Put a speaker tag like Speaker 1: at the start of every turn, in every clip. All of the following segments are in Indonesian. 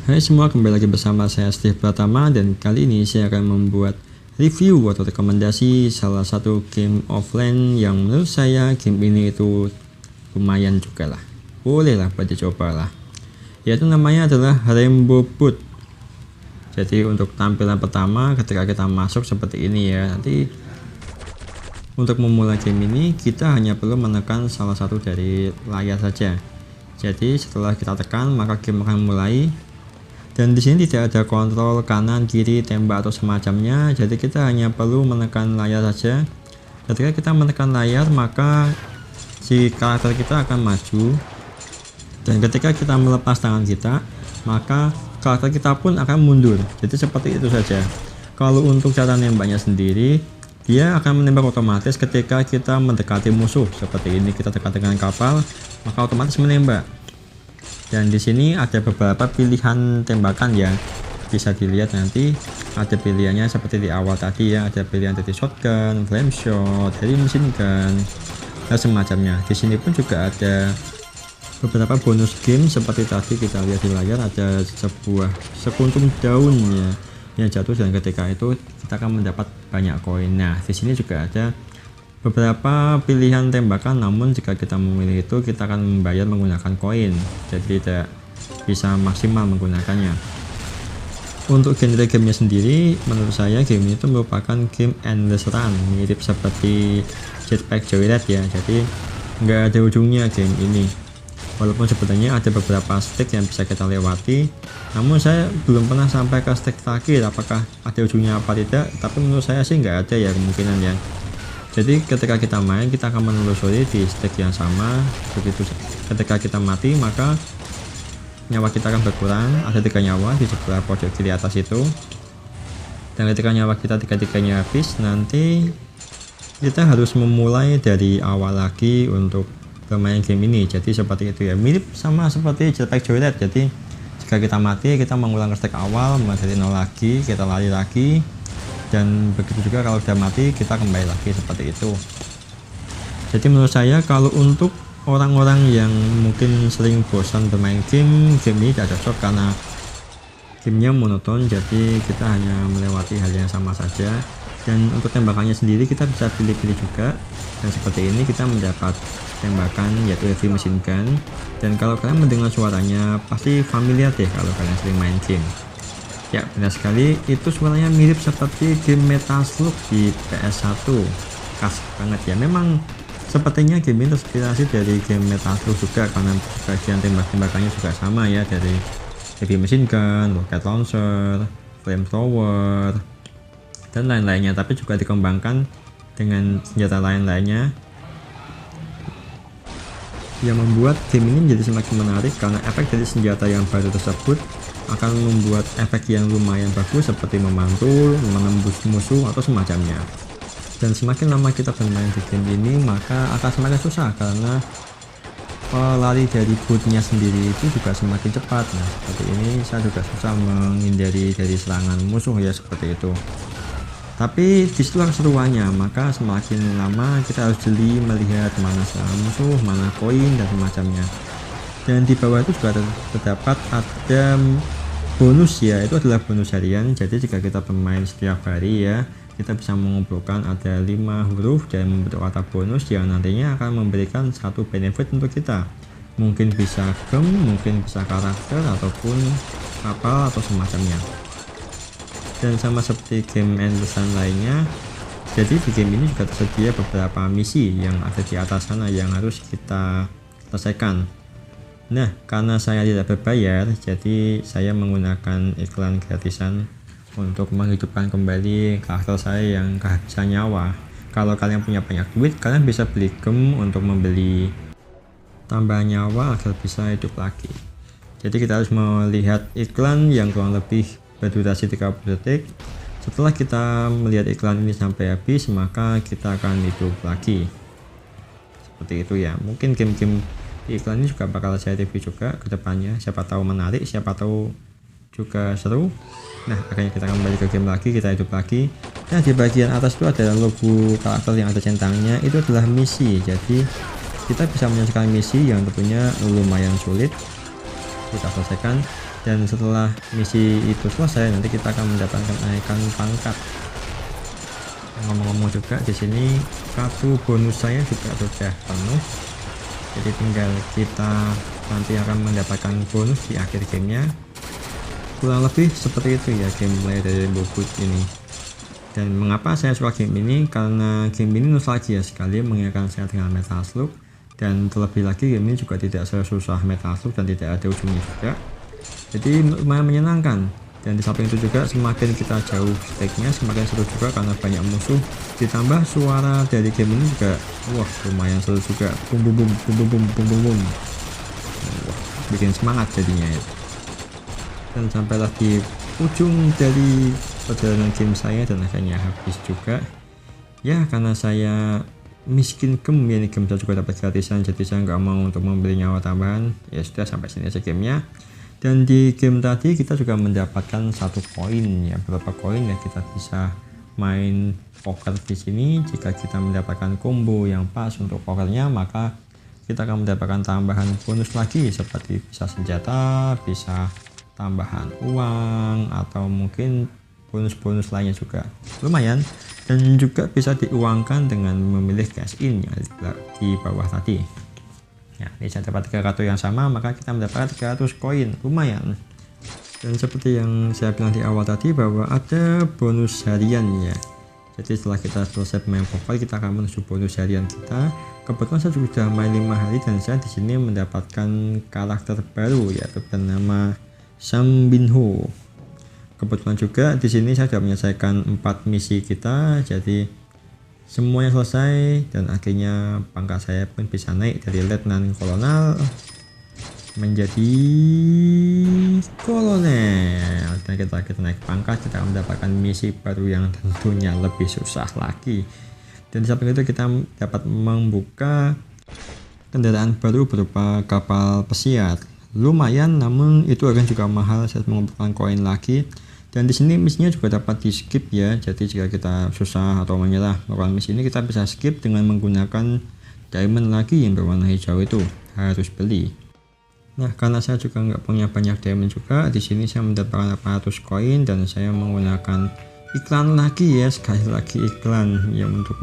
Speaker 1: Hai semua, kembali lagi bersama saya Steve Pratama, dan kali ini saya akan membuat review atau rekomendasi salah satu game offline yang menurut saya game ini itu lumayan juga lah, boleh lah buat dicoba lah, yaitu namanya adalah Rainbow Boot. Jadi untuk tampilan pertama ketika kita masuk seperti ini ya. Nanti untuk memulai game ini kita hanya perlu menekan salah satu dari layar saja. Jadi setelah kita tekan maka game akan mulai. Dan di sini tidak ada kontrol kanan, kiri, tembak atau semacamnya. Jadi kita hanya perlu menekan layar saja. Ketika kita menekan layar maka si karakter kita akan maju. Dan ketika kita melepas tangan kita, maka karakter kita pun akan mundur. Jadi seperti itu saja. Kalau untuk cara nembaknya sendiri, dia akan menembak otomatis ketika kita mendekati musuh. Seperti ini, kita dekat dengan kapal, maka otomatis menembak. Dan di sini ada beberapa pilihan tembakan ya, bisa dilihat nanti ada pilihannya seperti di awal tadi ya, ada pilihan dari shotgun, flame shot, dari machine gun, dan semacamnya. Di sini pun juga ada beberapa bonus game seperti tadi kita lihat di layar, ada sebuah sekuntum daun ya yang jatuh, dan ketika itu kita akan mendapat banyak koin. Nah, di sini juga ada beberapa pilihan tembakan, namun jika kita memilih itu kita akan membayar menggunakan koin, jadi tidak bisa maksimal menggunakannya. Untuk genre gamenya sendiri, menurut saya game ini itu merupakan game endless run, mirip seperti Jetpack Joyride ya. Jadi nggak ada ujungnya game ini, walaupun sebenarnya ada beberapa stage yang bisa kita lewati, namun saya belum pernah sampai ke stage terakhir. Apakah ada ujungnya apa tidak, tapi menurut saya sih nggak ada ya kemungkinan ya. Jadi ketika kita main kita akan menelusuri di stage yang sama. Begitu ketika kita mati maka nyawa kita akan berkurang, ada 3 nyawa di sebelah pojok kiri atas itu. Dan ketika nyawa kita tiga-tiganya habis, nanti kita harus memulai dari awal lagi untuk bermain game ini. Jadi seperti itu ya, mirip sama seperti Jetpack Joyride. Jadi jika kita mati kita mengulang ke stage awal, mulai dari nol lagi, kita lari lagi. Dan begitu juga kalau sudah mati kita kembali lagi, seperti itu. Jadi menurut saya kalau untuk orang-orang yang mungkin sering bosan bermain game ini tidak cocok, karena gamenya monoton. Jadi kita hanya melewati hal yang sama saja. Dan untuk tembakannya sendiri kita bisa pilih-pilih juga. Dan seperti ini kita mendapat tembakan yaitu heavy machine gun. Dan kalau kalian mendengar suaranya pasti familiar deh kalau kalian sering main game. Ya, benar sekali, itu suaranya mirip seperti game Metal Slug di PS1. Khas banget ya. Memang sepertinya game ini terinspirasi dari game Metal Slug juga, karena bagian tembak-tembakannya juga sama ya, dari heavy machine gun, rocket launcher, flamethrower, dan lain-lainnya. Tapi juga dikembangkan dengan senjata lain-lainnya yang membuat game ini menjadi semakin menarik, karena efek dari senjata yang baru tersebut akan membuat efek yang lumayan bagus seperti memantul, menembus musuh atau semacamnya. Dan semakin lama kita bermain di game ini maka akan semakin susah, karena lari dari bootnya sendiri itu juga semakin cepat. Nah, seperti ini saya juga susah menghindari dari serangan musuh ya, seperti itu. Tapi disitulah keseruannya, maka semakin lama kita harus jeli melihat mana serangan musuh, mana koin dan semacamnya. Dan di bawah itu juga terdapat ada bonus ya, itu adalah bonus harian. Jadi jika kita bermain setiap hari ya, kita bisa mengumpulkan ada 5 huruf dan membentuk kata bonus yang nantinya akan memberikan satu benefit untuk kita. Mungkin bisa gem, mungkin bisa karakter, ataupun kapal atau semacamnya. Dan sama seperti game endlessan lainnya, jadi di game ini juga tersedia beberapa misi yang ada di atas sana yang harus kita selesaikan. Nah, karena saya tidak berbayar, jadi saya menggunakan iklan gratisan untuk menghidupkan kembali karakter saya yang kehabisan nyawa. Kalau kalian punya banyak duit, kalian bisa beli gem untuk membeli tambahan nyawa agar bisa hidup lagi. Jadi kita harus melihat iklan yang kurang lebih berdurasi 30 detik. Setelah kita melihat iklan ini sampai habis, maka kita akan hidup lagi. Seperti itu ya. Mungkin game-game iklan ini juga bakal saya review juga ke depannya, siapa tahu menarik, siapa tahu juga seru. Nah, akhirnya kita kembali ke game lagi, kita hidup lagi. Nah, di bagian atas itu ada logo karakter yang ada centangnya, itu adalah misi. Jadi kita bisa menyelesaikan misi yang tentunya lumayan sulit. Kita selesaikan. Dan setelah misi itu selesai, nanti kita akan mendapatkan kenaikan pangkat. Ngomong-ngomong juga di sini kartu bonus saya juga sudah penuh, jadi tinggal kita nanti akan mendapatkan bonus di akhir gamenya. Kurang lebih seperti itu ya gameplay dari Rainbow Foot ini. Dan mengapa saya suka game ini, karena game ini nostalgia sekali, mengingatkan saya dengan Metal Slug. Dan terlebih lagi game ini juga tidak sesusah Metal Slug dan tidak ada ujungnya juga, jadi lumayan menyenangkan. Dan di samping itu juga semakin kita jauh stage-nya semakin seru juga karena banyak musuh, ditambah suara dari game ini juga wah lumayan seru juga, bum bum bum bum bum bum bum bum bum. Wah, bikin semangat jadinya ya. Dan sampailah di ujung dari perjalanan game saya dan akhirnya habis juga ya, karena saya miskin game ya, ini game saya juga dapat gratisan, jadi saya nggak mau untuk membeli nyawa tambahan. Ya sudah, sampai sini aja gamenya. Dan di game tadi kita juga mendapatkan satu koin ya, beberapa koin ya, kita bisa main poker di sini. Jika kita mendapatkan combo yang pas untuk pokernya, maka kita akan mendapatkan tambahan bonus lagi, seperti bisa senjata, bisa tambahan uang, atau mungkin bonus-bonus lainnya juga lumayan. Dan juga bisa diuangkan dengan memilih cash in yang di bawah tadi ya. Ini saya dapat 3 kartu yang sama, maka kita mendapatkan 300 koin, lumayan. Dan seperti yang saya bilang di awal tadi bahwa ada bonus harian ya, jadi setelah kita selesai main poker kita akan menuju bonus harian kita. Kebetulan saya sudah main 5 hari dan saya di sini mendapatkan karakter baru yaitu bernama Sam Binho. Kebetulan juga di sini saya sudah menyelesaikan 4 misi kita, jadi semuanya selesai dan akhirnya pangkat saya pun bisa naik dari letnan kolonel menjadi kolonel. Dan kita naik pangkat, kita mendapatkan misi baru yang tentunya lebih susah lagi. Dan di samping itu kita dapat membuka kendaraan baru berupa kapal pesiar. Lumayan, namun itu akan juga mahal, saya mengumpulkan koin lagi. Dan di sini misinya juga dapat di skip ya, jadi jika kita susah atau menyerah melakukan misi ini, kita bisa skip dengan menggunakan diamond lagi yang berwarna hijau itu, harus beli. Nah, karena saya juga nggak punya banyak diamond juga, di sini saya mendapatkan 800 koin dan saya menggunakan iklan lagi ya, sekali lagi iklan yang untuk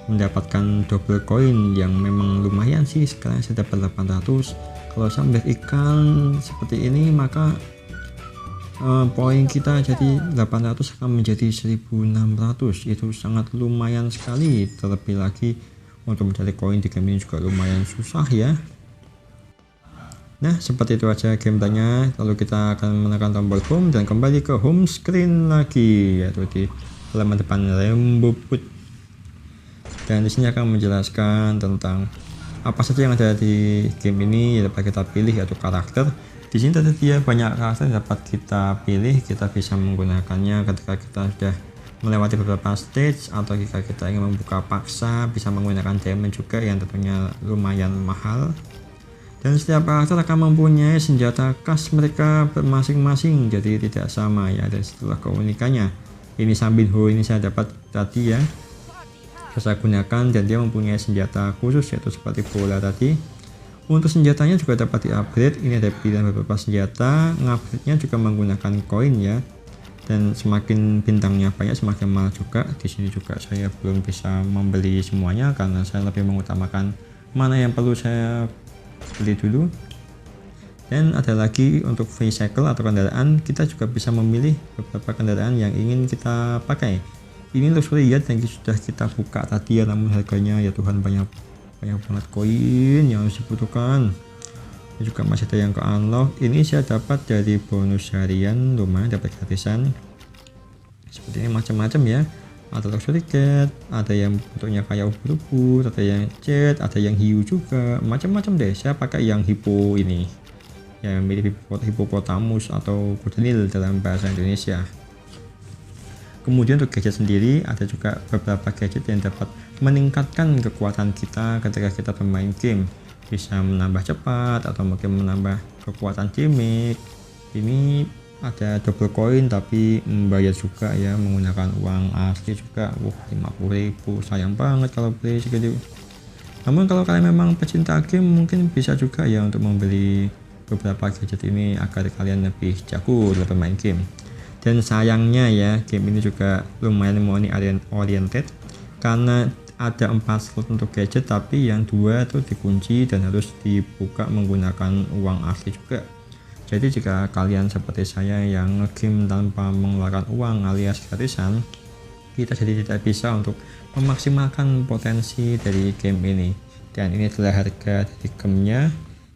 Speaker 1: mendapatkan double koin yang memang lumayan sih. Sekarang saya dapat 800. Kalau saya melihat iklan seperti ini, maka poin kita jadi 800 akan menjadi 1600. Itu sangat lumayan sekali. Terlebih lagi untuk mencari koin di game ini juga lumayan susah ya. Nah, seperti itu aja gameplaynya. Lalu kita akan menekan tombol home dan kembali ke home screen lagi, yaitu di halaman depan Rainbow Foot. Dan di sini akan menjelaskan tentang apa saja yang ada di game ini yang dapat kita pilih, yaitu karakter. Di sini tersedia banyak karakter yang dapat kita pilih, kita bisa menggunakannya ketika kita sudah melewati beberapa stage, atau jika kita ingin membuka paksa bisa menggunakan diamond juga yang tentunya lumayan mahal. Dan setiap karakter akan mempunyai senjata khas mereka masing-masing, jadi tidak sama ya. Dan setelah keunikannya, ini Sam Binho ini saya dapat tadi ya, saya gunakan dan dia mempunyai senjata khusus yaitu seperti bola tadi. Untuk senjatanya juga dapat di-upgrade, ini ada pilihan beberapa senjata, ngupgrade-nya juga menggunakan koin ya. Dan semakin bintangnya banyak semakin mahal juga. Di sini juga saya belum bisa membeli semuanya karena saya lebih mengutamakan mana yang perlu saya beli dulu. Dan ada lagi untuk vehicle atau kendaraan, kita juga bisa memilih beberapa kendaraan yang ingin kita pakai. Ini luxury yacht yang sudah kita buka tadi ya, namun harganya ya Tuhan banyak banget koin yang harus dibutuhkan. Ini juga masih ada yang ke unlock. Ini saya dapat dari bonus harian, lumayan dapat gratisan. Seperti ini macam-macam ya. Ada luxury cat, ada yang bentuknya kayak ubur-ubur, ada yang jet, ada yang hiu juga, macam-macam deh. Saya pakai yang hippo ini, yang mirip hippopotamus atau kuda Nil dalam bahasa Indonesia. Kemudian untuk gadget sendiri ada juga beberapa gadget yang dapat meningkatkan kekuatan kita ketika kita bermain game, bisa menambah cepat atau mungkin menambah kekuatan damage. Ini ada double koin tapi membayar juga ya, menggunakan uang asli juga. 50.000 sayang banget kalau beli segitu. Namun kalau kalian memang pecinta game mungkin bisa juga ya untuk membeli beberapa gadget ini agar kalian lebih jago dalam bermain game. Dan sayangnya ya, game ini juga lumayan money oriented karena ada 4 slot untuk gadget, tapi yang 2 itu dikunci dan harus dibuka menggunakan uang asli juga. Jadi jika kalian seperti saya yang game tanpa mengeluarkan uang alias gratisan, kita jadi tidak bisa untuk memaksimalkan potensi dari game ini. Dan ini adalah harga dari gamenya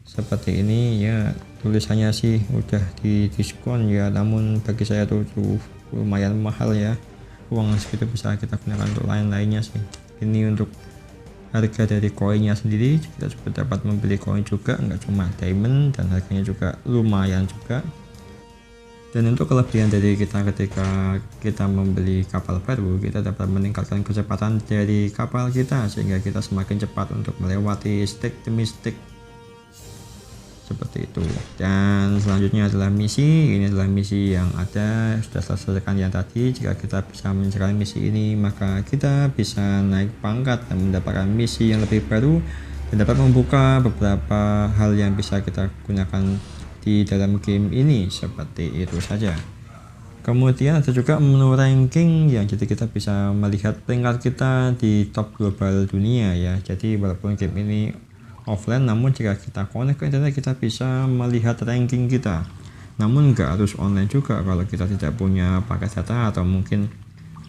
Speaker 1: seperti ini ya, tulisannya sih udah di diskon ya, namun bagi saya tuh lumayan mahal ya, uang segitu bisa kita gunakan untuk lain-lainnya sih. Ini untuk harga dari koinnya sendiri, kita juga dapat membeli koin juga, nggak cuma diamond, dan harganya juga lumayan juga. Dan untuk kelebihan dari kita ketika kita membeli kapal baru, kita dapat meningkatkan kecepatan dari kapal kita sehingga kita semakin cepat untuk melewati stage demi stage seperti itu. Dan selanjutnya adalah misi. Ini adalah misi yang ada, sudah selesaikan yang tadi. Jika kita bisa menyelesaikan misi ini, maka kita bisa naik pangkat dan mendapatkan misi yang lebih baru dan dapat membuka beberapa hal yang bisa kita gunakan di dalam game ini, seperti itu saja. Kemudian ada juga menu ranking yang jadi kita bisa melihat peringkat kita di top global dunia ya. Jadi walaupun game ini offline, namun jika kita connect ke internet kita bisa melihat ranking kita. Namun nggak harus online juga, kalau kita tidak punya paket data atau mungkin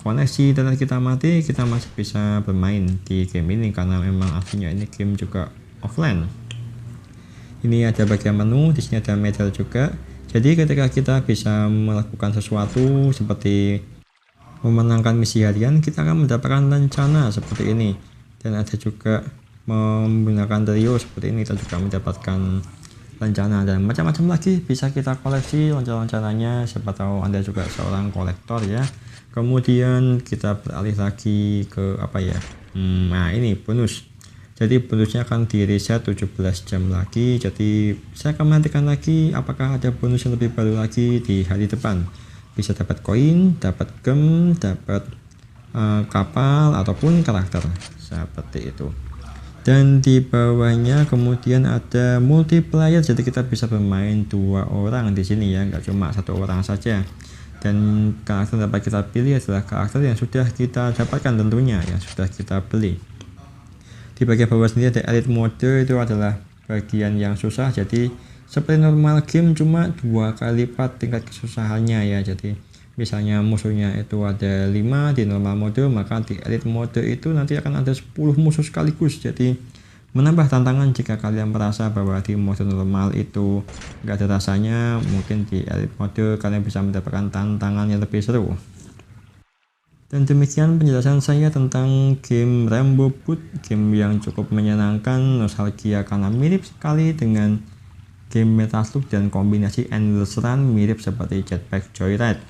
Speaker 1: koneksi internet kita mati, kita masih bisa bermain di game ini karena memang aslinya ini game juga offline. Ini ada bagian menu, di sini ada medal juga. Jadi ketika kita bisa melakukan sesuatu seperti memenangkan misi harian, kita akan mendapatkan lencana seperti ini. Dan ada juga menggunakan trio seperti ini, kita juga mendapatkan lencana dan macam-macam lagi bisa kita koleksi lencana-lencananya. Siapa tahu Anda juga seorang kolektor ya. Kemudian kita beralih lagi ke apa ya? Nah ini bonus. Jadi bonusnya akan di reset 17 jam lagi. Jadi saya akan menantikan lagi apakah ada bonus yang lebih baru lagi di hari depan. Bisa dapat koin, dapat gem, dapat kapal ataupun karakter seperti itu. Dan di bawahnya kemudian ada multiplayer. Jadi kita bisa bermain 2 orang di sini ya, nggak cuma 1 orang saja. Dan karakter yang dapat kita pilih adalah karakter yang sudah kita dapatkan tentunya, yang sudah kita beli. Di bagian bawah sendiri ada elite mode, itu adalah bagian yang susah. Jadi seperti normal game, cuma 2 kali lipat tingkat kesusahannya ya. Jadi misalnya musuhnya itu ada 5 di normal mode, maka di elite mode itu nanti akan ada 10 musuh sekaligus. Jadi menambah tantangan. Jika kalian merasa bahwa di mode normal itu nggak ada rasanya, mungkin di elite mode kalian bisa mendapatkan tantangan yang lebih seru. Dan demikian penjelasan saya tentang game Rainbow Boot, game yang cukup menyenangkan, nostalgia karena mirip sekali dengan game Metasloop dan kombinasi Endless Run mirip seperti Jetpack Joyride.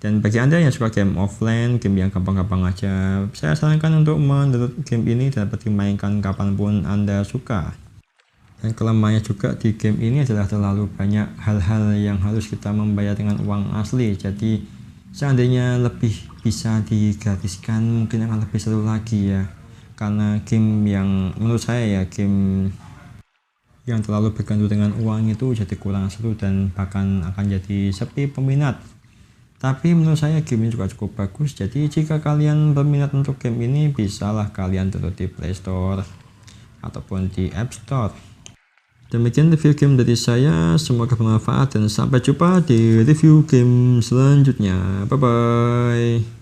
Speaker 1: Dan bagi Anda yang suka game offline, game yang gampang-gampang aja, saya sarankan untuk mendownload game ini dan dapat dimainkan kapanpun Anda suka. Dan kelemahannya juga di game ini adalah terlalu banyak hal-hal yang harus kita membayar dengan uang asli. Jadi seandainya lebih bisa digratiskan mungkin akan lebih seru lagi ya, karena game yang menurut saya ya, game yang terlalu bergantung dengan uang itu jadi kurang seru dan bahkan akan jadi sepi peminat. Tapi menurut saya game ini juga cukup bagus. Jadi jika kalian berminat untuk game ini, bisalah kalian download di Play Store ataupun di App Store. Demikian review game dari saya, semoga bermanfaat dan sampai jumpa di review game selanjutnya. Bye bye.